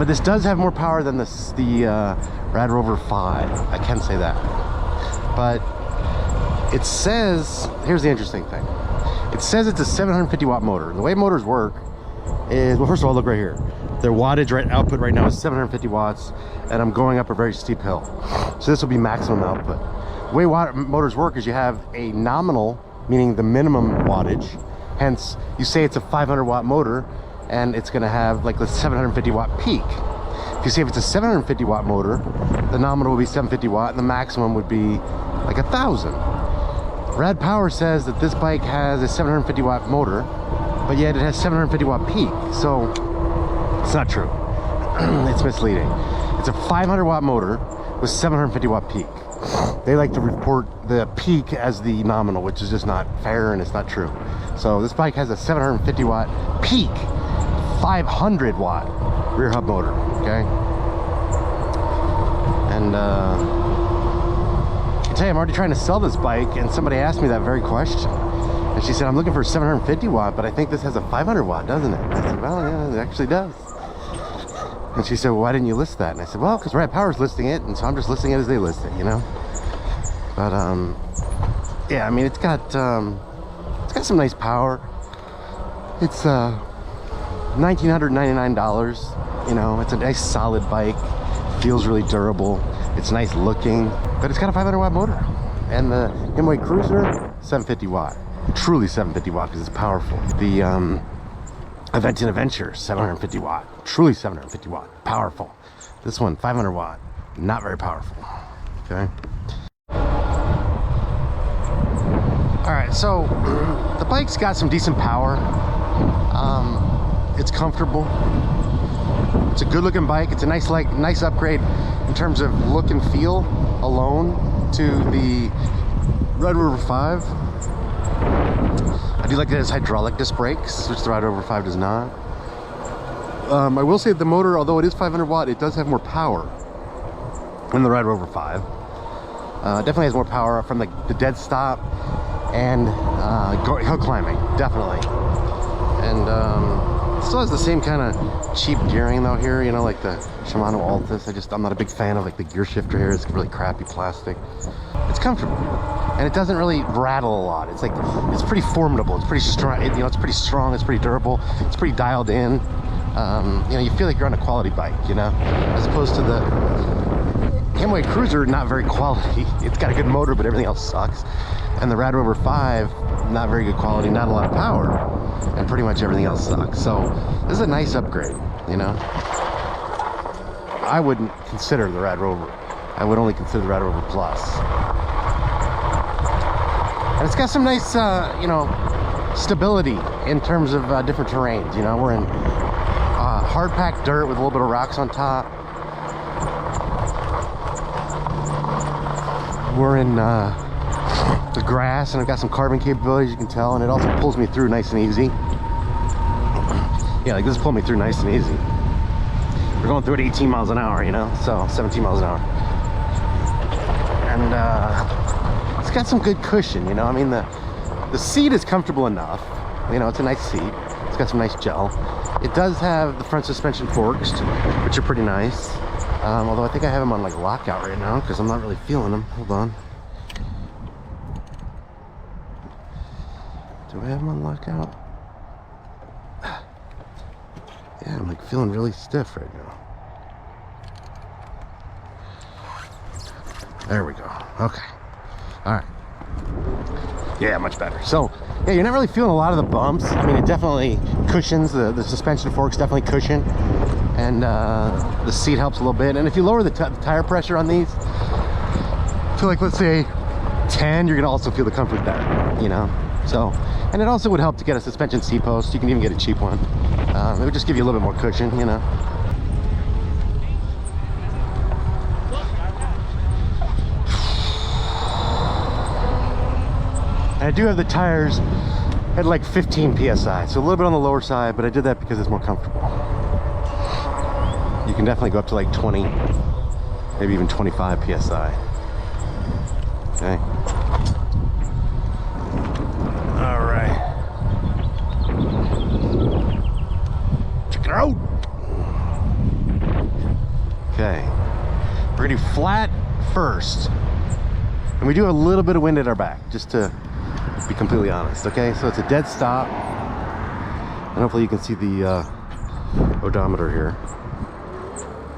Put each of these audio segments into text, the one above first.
But this does have more power than the RadRover 5. I can say that. But it says, here's the interesting thing. It says it's a 750 watt motor. The way motors work is, well, first of all, look right here. Their wattage output right now is 750 watts, and I'm going up a very steep hill. So this will be maximum output. The way motors work is you have a nominal, meaning the minimum wattage. Hence, you say it's a 500 watt motor, and it's gonna have like the 750 watt peak. If you say if it's a 750 watt motor, the nominal will be 750 watt, and the maximum would be like 1,000. Rad Power says that this bike has a 750 watt motor, but yet it has 750 watt peak. So it's not true. It's misleading. It's a 500 watt motor with 750 watt peak. They like to report the peak as the nominal, which is just not fair and it's not true. So this bike has a 750 watt peak, 500 watt rear hub motor, okay? And I tell you, I'm already trying to sell this bike, and somebody asked me that very question. And she said, I'm looking for a 750 watt, but I think this has a 500 watt, doesn't it? I said, well, yeah, it actually does. And she said, well, why didn't you list that? And I said, well, because Rad Power's listing it, and so I'm just listing it as they list it, you know? But, yeah, I mean, it's got some nice power. It's, $1,999, you know? It's a nice solid bike. Feels really durable. It's nice looking, but it's got a 500 watt motor. And the Hafny Cruiser, 750 watt. Truly 750 watt because it's powerful. The Aventon Adventure, 750 watt. Truly 750 watt. Powerful. This one, 500 watt. Not very powerful. Okay. Alright, so the bike's got some decent power. It's comfortable. It's a good looking bike. It's a nice upgrade in terms of look and feel alone to the RadRover 5. I do like that it has hydraulic disc brakes, which the RadRover 5 does not. I will say that the motor, although it is 500 watt, it does have more power than the RadRover 5. Definitely has more power from the dead stop and hill climbing, definitely. And still has the same kind of cheap gearing though here, you know, like the Shimano Altus. I'm not a big fan of like the gear shifter here. It's really crappy plastic. It's comfortable, and it doesn't really rattle a lot. It's like, it's pretty formidable. It's pretty strong. You know, it's pretty strong. It's pretty durable. It's pretty dialed in. You know, you feel like you're on a quality bike, you know, as opposed to the Hafny Cruiser, not very quality. It's got a good motor, but everything else sucks. And the RadRover 5, not very good quality, not a lot of power, and pretty much everything else sucks. So this is a nice upgrade, you know. I wouldn't consider the RadRover. I would only consider the RadRover Plus. And it's got some nice, you know, stability in terms of different terrains. You know, we're in hard-packed dirt with a little bit of rocks on top. We're in the grass, and I've got some carbon capabilities, you can tell, and it also pulls me through nice and easy. Yeah, like this pulled me through nice and easy. We're going through at 18 miles an hour, you know, so 17 miles an hour. And it's got some good cushion, you know. I mean, the seat is comfortable enough. You know, it's a nice seat. It's got some nice gel. It does have the front suspension forks, which are pretty nice. Although I think I have them on like lockout right now because I'm not really feeling them. Hold on. Do I have them on lockout? Yeah, I'm like feeling really stiff right now. There we go. Okay. All right. Yeah, much better. So, yeah, you're not really feeling a lot of the bumps. I mean, it definitely cushions. The suspension forks definitely cushion. And the seat helps a little bit. And if you lower the tire pressure on these to, like, let's say 10, you're going to also feel the comfort better, you know? So, and it also would help to get a suspension seat post. You can even get a cheap one. It would just give you a little bit more cushion, you know? And I do have the tires at like 15 PSI, so a little bit on the lower side, but I did that because it's more comfortable. You can definitely go up to like 20, maybe even 25 PSI. Okay. All right. Check it out. Okay, we're gonna do flat first. And we do have a little bit of wind at our back, just to be completely honest, okay? So it's a dead stop. And hopefully you can see the odometer here.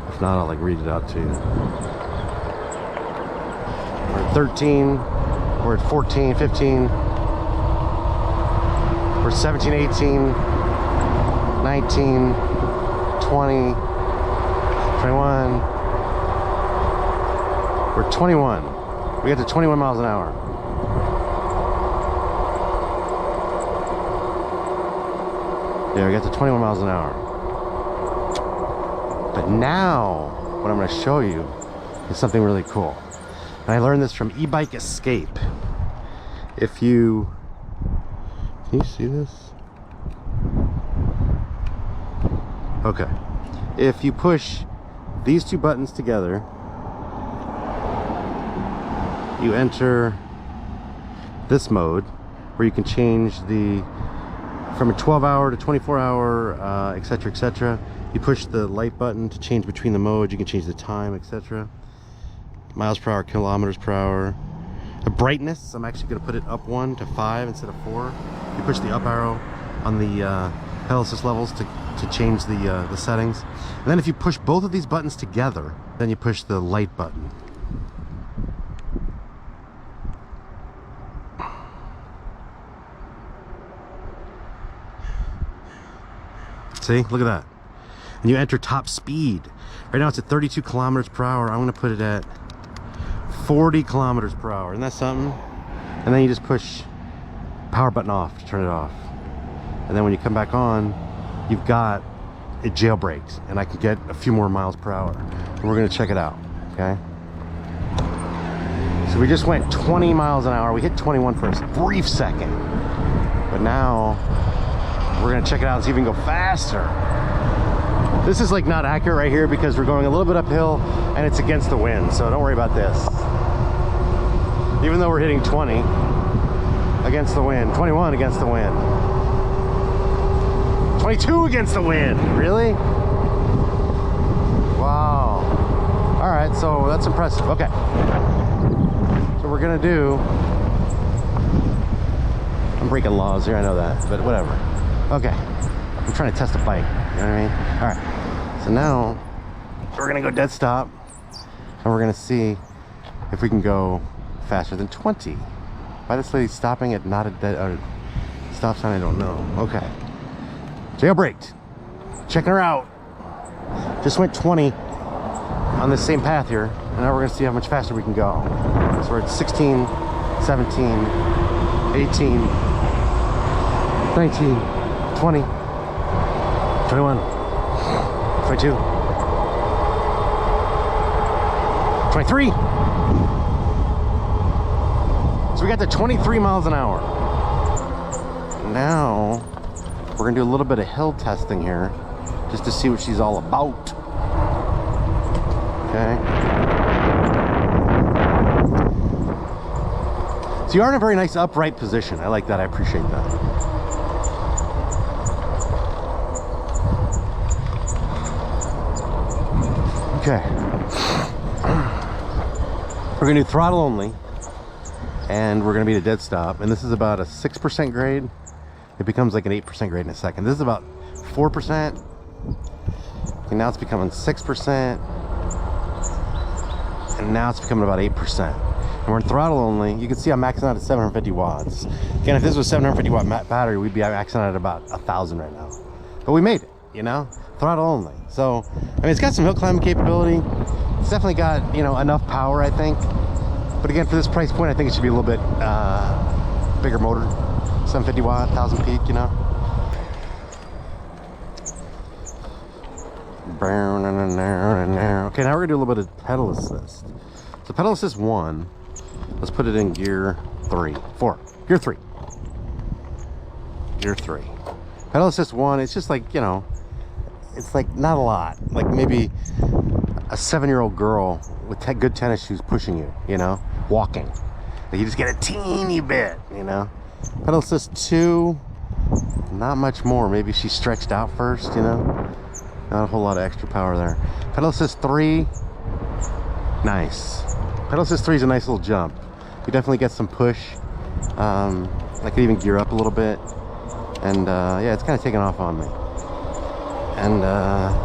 If not, I'll like read it out to you. We're at 13, we're at 14, 15. We're 17, 18, 19, 20, 21. We're 21. We got to 21 miles an hour. Yeah, we got to 21 miles an hour. But now, what I'm going to show you is something really cool. And I learned this from E-Bike Escape. If you... Can you see this? Okay. If you push these two buttons together, you enter this mode where you can change the from a 12-hour to 24-hour, etc., etc. You push the light button to change between the modes. You can change the time, etc. Miles per hour, kilometers per hour. The brightness, I'm actually going to put it up 1 to 5 instead of 4. You push the up arrow on the pedal assist levels to change the settings. And then if you push both of these buttons together, then you push the light button. See, look at that. And you enter top speed. Right now it's at 32 kilometers per hour. I'm going to put it at 40 kilometers per hour. Isn't that something? And then you just push power button off to turn it off. And then when you come back on, you've got it jailbreaked, and I can get a few more miles per hour. And we're going to check it out, okay? So we just went 20 miles an hour. We hit 21 for a brief second. But now we're going to check it out and see if we can go faster. This is like not accurate right here because we're going a little bit uphill and it's against the wind, so don't worry about this. Even though we're hitting 20 against the wind, 21 against the wind, 22 against the wind. Really? Wow. All right, so that's impressive. Okay. So we're gonna do, I'm breaking laws here, I know that, but whatever. Okay. I'm trying to test a bike, you know what I mean? All right. So now we're gonna go dead stop and we're gonna see if we can go faster than 20. Why this lady stopping at not a dead stop sign, I don't know. Okay. Jailbreaked. Checking her out. Just went 20 on this same path here, and now we're gonna see how much faster we can go. So we're at 16, 17, 18, 19, 20, 21, 22, 23. So we got to 23 miles an hour. Now we're gonna do a little bit of hill testing here just to see what she's all about. Okay. So you are in a very nice upright position. I like that. I appreciate that. Okay. We're gonna do throttle only, and we're gonna be at a dead stop. And this is about a 6% grade. It becomes like an 8% grade in a second. This is about 4%. And now it's becoming 6%. And now it's becoming about 8%. And we're in throttle only. You can see I'm maxing out at 750 watts. Again, if this was 750 watt battery, we'd be maxing out at about 1,000 right now. But we made it, you know? Throttle only. So, I mean, it's got some hill climbing capability. It's definitely got, you know, enough power, I think. But again, for this price point, I think it should be a little bit bigger motor. 750 watt, 1,000 peak, you know? Okay, now we're gonna do a little bit of pedal assist. So pedal assist 1, let's put it in gear 3, 4, gear 3. Gear 3. Pedal assist 1, it's just like, you know, it's like not a lot. Like maybe a 7-year-old girl with good tennis shoes pushing you, you know, walking. Like you just get a teeny bit, you know? Pedal assist 2, not much more. Maybe she stretched out first, you know? Not a whole lot of extra power there. Pedal assist 3, nice. Pedal assist 3 is a nice little jump. You definitely get some push. I could even gear up a little bit. And yeah, it's kind of taking off on me. And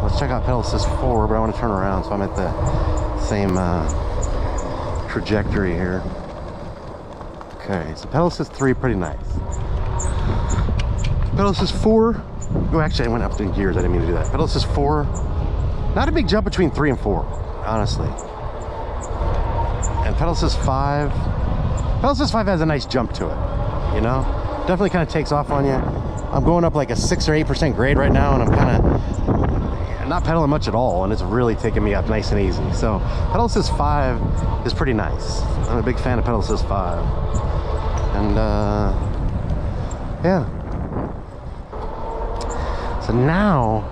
let's check out pedal assist 4, but I want to turn around so I'm at the same trajectory here. Okay, so pedal assist 3, pretty nice. Pedal assist 4, oh, actually I went up in gears, I didn't mean to do that. Pedal assist 4, not a big jump between 3 and 4, honestly. And pedal assist 5, pedal assist 5 has a nice jump to it, you know? Definitely kind of takes off on you. I'm going up like a 6 or 8% grade right now, and I'm kind of not pedaling much at all, and it's really taking me up nice and easy. So pedal assist 5 is pretty nice. I'm a big fan of pedal assist 5. And yeah. So now,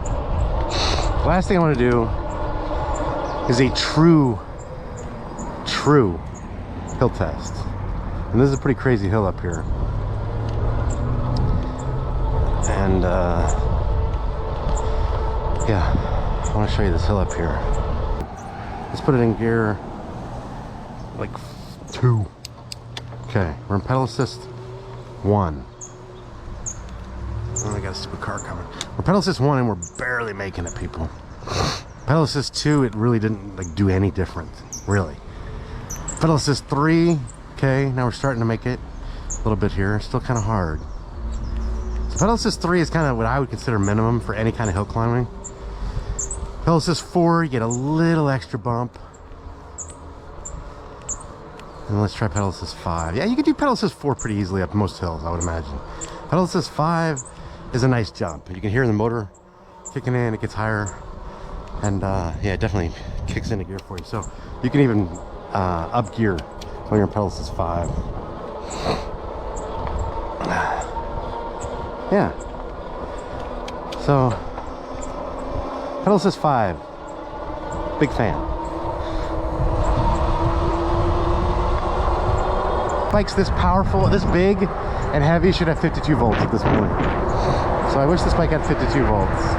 the last thing I want to do is a true hill test. And this is a pretty crazy hill up here. And yeah, I want to show you this hill up here. Let's put it in gear like 2. Okay, we're in pedal assist 1. Oh, I got a stupid car coming. We're pedal assist 1 and we're barely making it, people. Pedal assist 2, it really didn't like do any different, really. Pedal assist 3, okay, now we're starting to make it a little bit here. Still kind of hard. So pedal assist 3 is kind of what I would consider minimum for any kind of hill climbing. Pedal assist 4, you get a little extra bump. And let's try pedal assist 5. Yeah, you could do pedal assist 4 pretty easily up most hills, I would imagine. Pedal assist 5 is a nice jump. You can hear the motor kicking in, it gets higher. And yeah, it definitely kicks into gear for you. So you can even up gear when you're in pedal assist 5. Yeah. So pedal assist 5, big fan. Bikes this powerful, this big and heavy should have 52 volts at this point. So I wish this bike had 52 volts.